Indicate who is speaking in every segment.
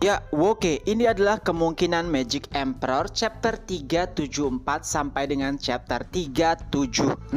Speaker 1: Ya, oke. Ini adalah kemungkinan Magic Emperor chapter 374 sampai dengan chapter 376.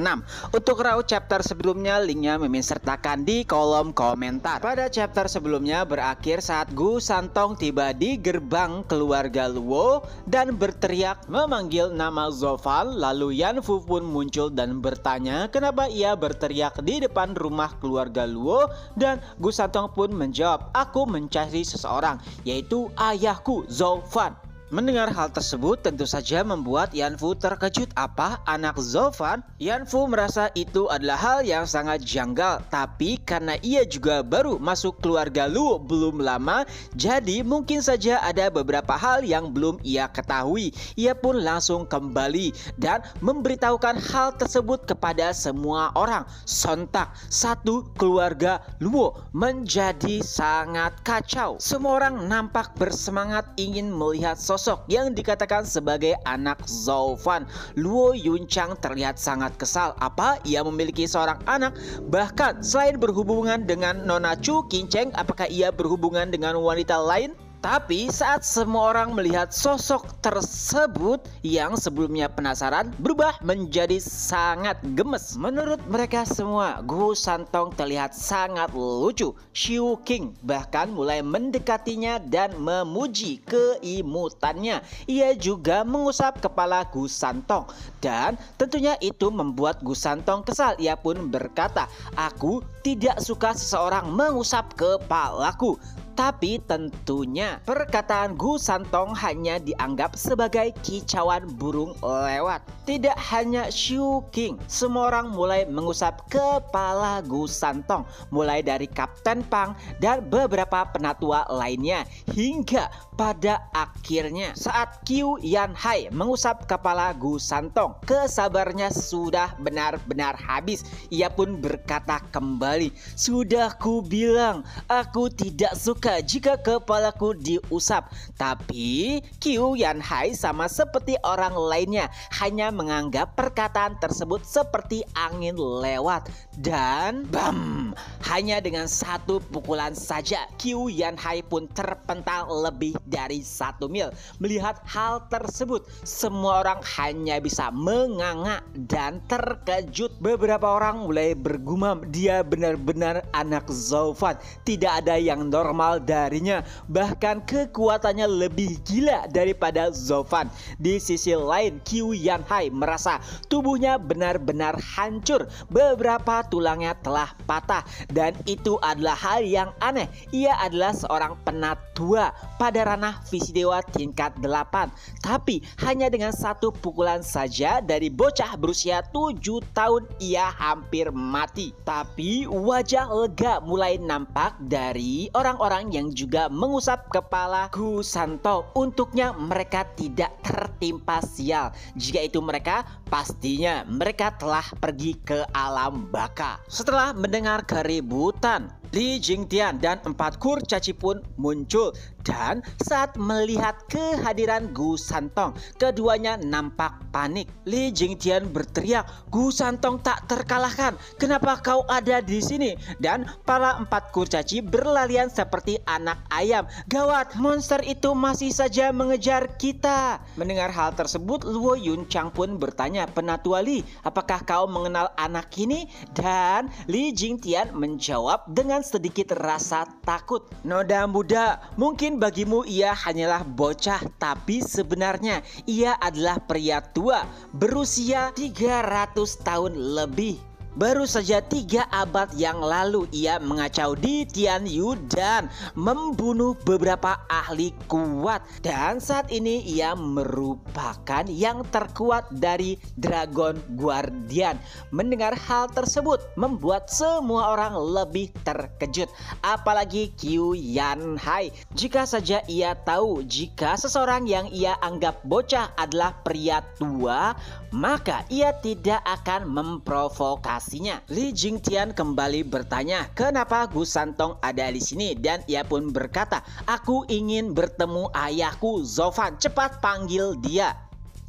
Speaker 1: Untuk raw chapter sebelumnya, linknya Mimin sertakan di kolom komentar. Pada chapter sebelumnya berakhir saat Gu Santong tiba di gerbang keluarga Luo dan berteriak memanggil nama Zofan. Lalu Yan Fu pun muncul dan bertanya kenapa ia berteriak di depan rumah keluarga Luo, dan Gu Santong pun menjawab, "Aku mencari seseorang, yaitu ayahku Zofan." Mendengar hal tersebut tentu saja membuat Yan Fu terkejut. Apa? Anak Zofan? Yan Fu merasa itu adalah hal yang sangat janggal. Tapi karena ia juga baru masuk keluarga Luo belum lama, jadi mungkin saja ada beberapa hal yang belum ia ketahui. Ia pun langsung kembali dan memberitahukan hal tersebut kepada semua orang. Sontak satu keluarga Luo menjadi sangat kacau. Semua orang nampak bersemangat ingin melihat sosok yang dikatakan sebagai anak Zofan. Luo Yunchang terlihat sangat kesal. Apa? Ia memiliki seorang anak? Bahkan selain berhubungan dengan Nona Chu Kinceng, apakah ia berhubungan dengan wanita lain? Tapi saat semua orang melihat sosok tersebut yang sebelumnya penasaran berubah menjadi sangat gemes. Menurut mereka semua, Gu Santong terlihat sangat lucu. Xiu King bahkan mulai mendekatinya dan memuji keimutannya. Ia juga mengusap kepala Gu Santong dan tentunya itu membuat Gu Santong kesal. Ia pun berkata, "Aku tidak suka seseorang mengusap kepalaku." Tapi tentunya perkataan Gu Santong hanya dianggap sebagai kicauan burung lewat. Tidak hanya Xiu King, semua orang mulai mengusap kepala Gu Santong, mulai dari Kapten Pang dan beberapa penatua lainnya, hingga pada akhirnya saat Qiu Yanhai mengusap kepala Gu Santong, kesabarannya sudah benar-benar habis. Ia pun berkata kembali, "Sudah ku bilang, aku tidak suka jika kepalaku diusap." Tapi Qiu Yanhai sama seperti orang lainnya hanya menganggap perkataan tersebut seperti angin lewat. Dan bam, hanya dengan satu pukulan saja Qiu Yanhai pun terpental lebih dari 1 mil. Melihat hal tersebut, semua orang hanya bisa menganga dan terkejut. Beberapa orang mulai bergumam, dia benar-benar anak Zofan. Tidak ada yang normal darinya, bahkan kekuatannya lebih gila daripada Zofan. Di sisi lain, Qiu Yanhai merasa tubuhnya benar-benar hancur. Beberapa tulangnya telah patah dan itu adalah hal yang aneh. Ia adalah seorang penatua pada ranah visi dewa tingkat 8. Tapi hanya dengan satu pukulan saja dari bocah berusia 7 tahun ia hampir mati. Tapi wajah lega mulai nampak dari orang-orang yang juga mengusap kepala Gu Santong. Untuknya mereka tidak tertimpa sial. Jika itu mereka, pastinya mereka telah pergi ke alam baka. Setelah mendengar keributan, Li Jingtian dan 4 kurcaci pun muncul. Dan saat melihat kehadiran Gu Santong, keduanya nampak panik. Li Jingtian berteriak, "Gu Santong tak terkalahkan. Kenapa kau ada di sini?" Dan para 4 kurcaci berlarian seperti anak ayam. "Gawat, monster itu masih saja mengejar kita." Mendengar hal tersebut, Luo Yunchang pun bertanya, "Penatua Li, apakah kau mengenal anak ini?" Dan Li Jingtian menjawab dengan sedikit rasa takut, "Noda muda, mungkin bagimu ia hanyalah bocah, tapi sebenarnya ia adalah pria tua berusia 300 tahun lebih. Baru saja 3 abad yang lalu ia mengacau di Tianyu dan membunuh beberapa ahli kuat. Dan saat ini ia merupakan yang terkuat dari Dragon Guardian." Mendengar hal tersebut membuat semua orang lebih terkejut. Apalagi Qiu Yanhai. Jika saja ia tahu jika seseorang yang ia anggap bocah adalah pria tua, maka ia tidak akan memprovokasi. Li Jingtian kembali bertanya, "Kenapa Gu Santong ada di sini?" Dan ia pun berkata, "Aku ingin bertemu ayahku Zofan. Cepat panggil dia."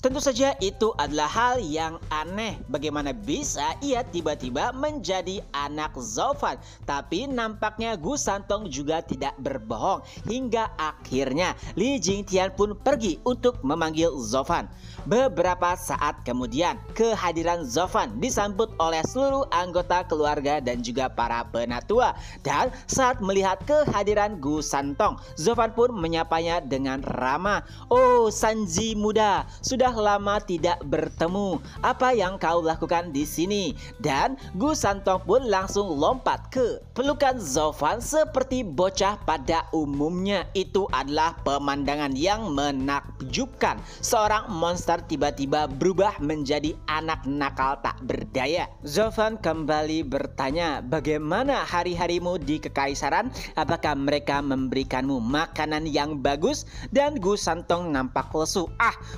Speaker 1: Tentu saja itu adalah hal yang aneh. Bagaimana bisa ia tiba-tiba menjadi anak Zofan? Tapi nampaknya Gu Santong juga tidak berbohong. Hingga akhirnya Li Jingtian pun pergi untuk memanggil Zofan. Beberapa saat kemudian kehadiran Zofan disambut oleh seluruh anggota keluarga dan juga para penatua. Dan saat melihat kehadiran Gu Santong, Zofan pun menyapanya dengan ramah. "Oh, Sanji muda, sudah lama tidak bertemu. Apa yang kau lakukan di sini?" Dan Gu Santong pun langsung lompat ke pelukan Zofan seperti bocah pada umumnya. Itu adalah pemandangan yang menakjubkan. Seorang monster tiba-tiba berubah menjadi anak nakal tak berdaya. Zofan kembali bertanya, "Bagaimana hari-harimu di Kekaisaran? Apakah mereka memberikanmu makanan yang bagus?" Dan Gu Santong nampak lesu.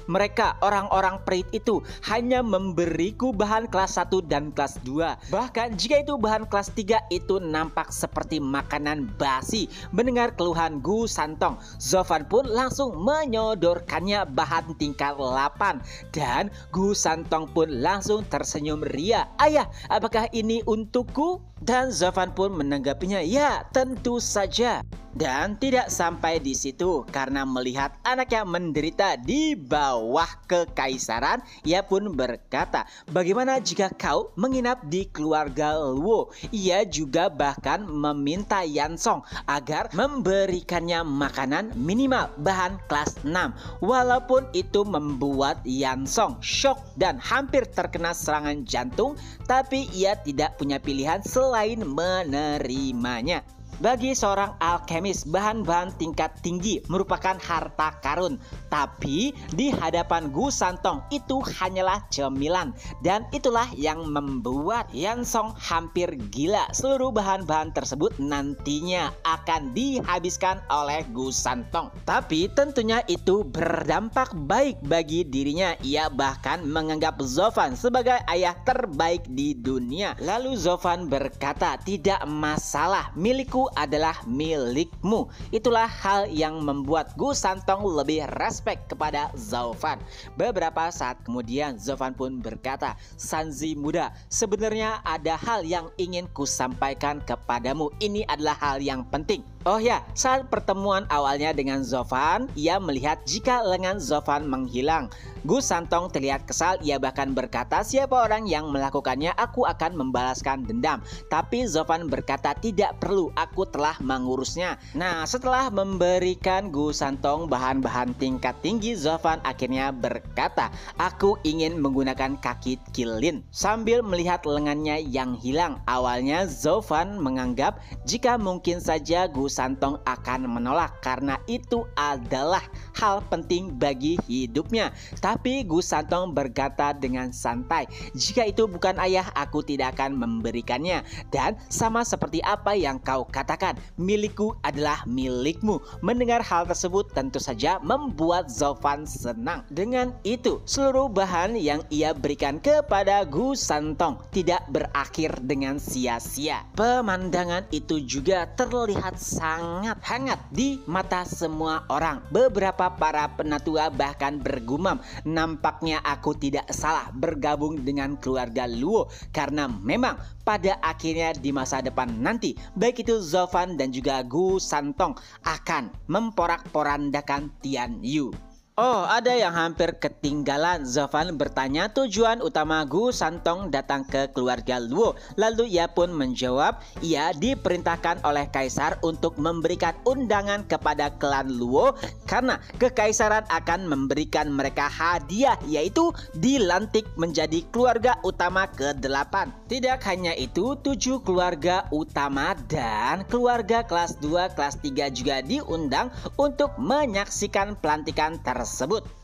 Speaker 1: Mereka orang-orang perit itu hanya memberiku bahan kelas 1 dan kelas 2. Bahkan jika itu bahan kelas 3 itu nampak seperti makanan basi." Mendengar keluhan Gu Santong, Zofan pun langsung menyodorkannya bahan tingkat 8. Dan Gu Santong pun langsung tersenyum ria. "Ayah, apakah ini untukku?" Dan Zofan pun menanggapinya, "Ya, tentu saja." Dan tidak sampai di situ, karena melihat anaknya menderita di bawah kekaisaran, ia pun berkata, "Bagaimana jika kau menginap di keluarga Luo?" Ia juga bahkan meminta Yansong agar memberikannya makanan minimal bahan kelas 6. Walaupun itu membuat Yansong shock dan hampir terkena serangan jantung, tapi ia tidak punya pilihan selain menerimanya. Bagi seorang alkemis, bahan-bahan tingkat tinggi merupakan harta karun. Tapi di hadapan Gu Santong itu hanyalah cemilan. Dan itulah yang membuat Yansong hampir gila. Seluruh bahan-bahan tersebut nantinya akan dihabiskan oleh Gu Santong. Tapi tentunya itu berdampak baik bagi dirinya. Ia bahkan menganggap Zofan sebagai ayah terbaik di dunia. Lalu Zofan berkata, "Tidak masalah, milikku adalah milikmu." Itulah hal yang membuat Gu Santong lebih respect kepada Zofan. Beberapa saat kemudian Zofan pun berkata, "Sanji muda, sebenarnya ada hal yang ingin ku sampaikan kepadamu. Ini adalah hal yang penting." Oh ya, saat pertemuan awalnya dengan Zofan, ia melihat jika lengan Zofan menghilang. Gu Santong terlihat kesal, ia bahkan berkata, "Siapa orang yang melakukannya, aku akan membalaskan dendam." Tapi Zofan berkata, "Tidak perlu, aku telah mengurusnya." Nah, setelah memberikan Gu Santong bahan-bahan tingkat tinggi, Zofan akhirnya berkata, "Aku ingin menggunakan kaki kilin." Sambil melihat lengannya yang hilang, awalnya Zofan menganggap jika mungkin saja Gu Santong akan menolak karena itu adalah hal penting bagi hidupnya. Tapi Gu Santong berkata dengan santai, "Jika itu bukan ayah, aku tidak akan memberikannya. Dan sama seperti apa yang kau katakan, milikku adalah milikmu." Mendengar hal tersebut tentu saja membuat Zofan senang. Dengan itu, seluruh bahan yang ia berikan kepada Gu Santong tidak berakhir dengan sia-sia. Pemandangan itu juga terlihat sangat hangat di mata semua orang. Beberapa para penatua bahkan bergumam, "Nampaknya aku tidak salah bergabung dengan keluarga Luo, karena memang pada akhirnya di masa depan nanti baik itu Zofan dan juga Gu Santong akan memporak-porandakan Tian Yu." Oh, ada yang hampir ketinggalan. Zofan bertanya tujuan utama Gu Santong datang ke keluarga Luo. Lalu ia pun menjawab, ia diperintahkan oleh kaisar untuk memberikan undangan kepada klan Luo karena kekaisaran akan memberikan mereka hadiah, yaitu dilantik menjadi keluarga utama ke-8. Tidak hanya itu, 7 keluarga utama dan keluarga kelas 2, kelas 3 juga diundang untuk menyaksikan pelantikan tersebut.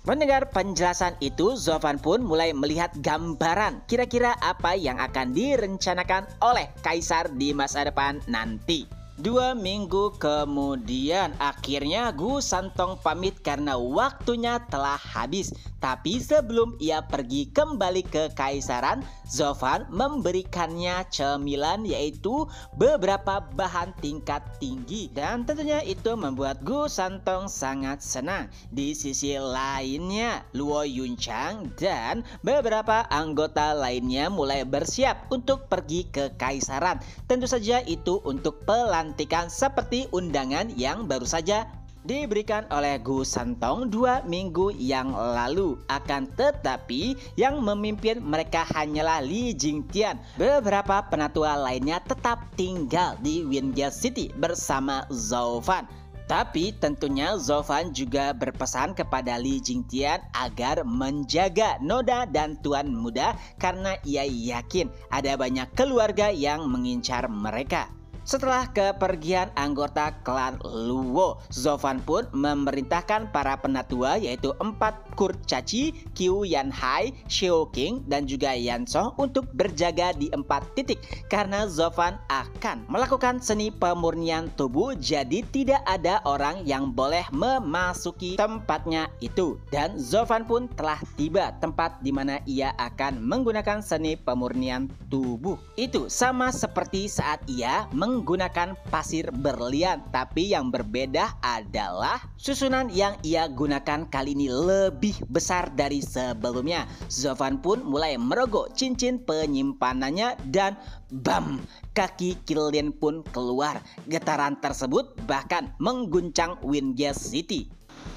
Speaker 1: Mendengar penjelasan itu, Zofan pun mulai melihat gambaran kira-kira apa yang akan direncanakan oleh kaisar di masa depan nanti. 2 minggu kemudian, akhirnya Gu Santong pamit karena waktunya telah habis. Tapi sebelum ia pergi kembali ke Kaisaran, Zovan memberikannya cemilan, yaitu beberapa bahan tingkat tinggi. Dan tentunya itu membuat Gu Santong sangat senang. Di sisi lainnya, Luo Yunchang dan beberapa anggota lainnya mulai bersiap untuk pergi ke Kaisaran. Tentu saja itu untuk pelantikan seperti undangan yang baru saja diberikan oleh Gu Santong 2 minggu yang lalu. Akan tetapi yang memimpin mereka hanyalah Li Jingtian. Beberapa penatua lainnya tetap tinggal di Wingate City bersama Zovan. Tapi tentunya Zovan juga berpesan kepada Li Jingtian agar menjaga Noda dan Tuan Muda karena ia yakin ada banyak keluarga yang mengincar mereka. Setelah kepergian anggota klan Luo, Zovan pun memerintahkan para penatua yaitu 4 kurcaci, Qiu Yanhai, Xiao King, dan juga Yansong untuk berjaga di 4 titik karena Zovan akan melakukan seni pemurnian tubuh, jadi tidak ada orang yang boleh memasuki tempatnya itu. Dan Zovan pun telah tiba tempat di mana ia akan menggunakan seni pemurnian tubuh. Itu sama seperti saat ia menggunakan pasir berlian, tapi yang berbeda adalah susunan yang ia gunakan kali ini lebih besar dari sebelumnya. Zovan pun mulai merogoh cincin penyimpanannya dan bam, kaki Qilin pun keluar. Getaran tersebut bahkan mengguncang Wingate City.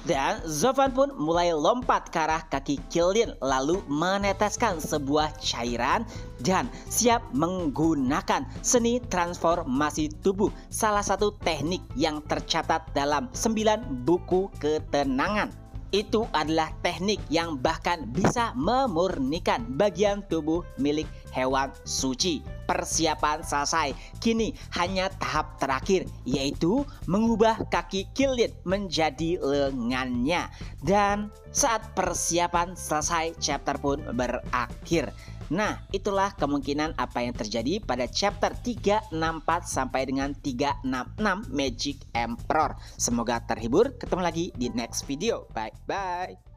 Speaker 1: Dan Zovan pun mulai lompat ke arah kaki Qilin lalu meneteskan sebuah cairan dan siap menggunakan seni transformasi tubuh, salah satu teknik yang tercatat dalam 9 buku ketenangan. Itu adalah teknik yang bahkan bisa memurnikan bagian tubuh milik hewan suci. Persiapan selesai. Kini hanya tahap terakhir, yaitu mengubah kaki Qilin menjadi lengannya. Dan saat persiapan selesai, chapter pun berakhir. Nah, itulah kemungkinan apa yang terjadi pada chapter 364 sampai dengan 366 Magic Emperor. Semoga terhibur. Ketemu lagi di next video. Bye bye.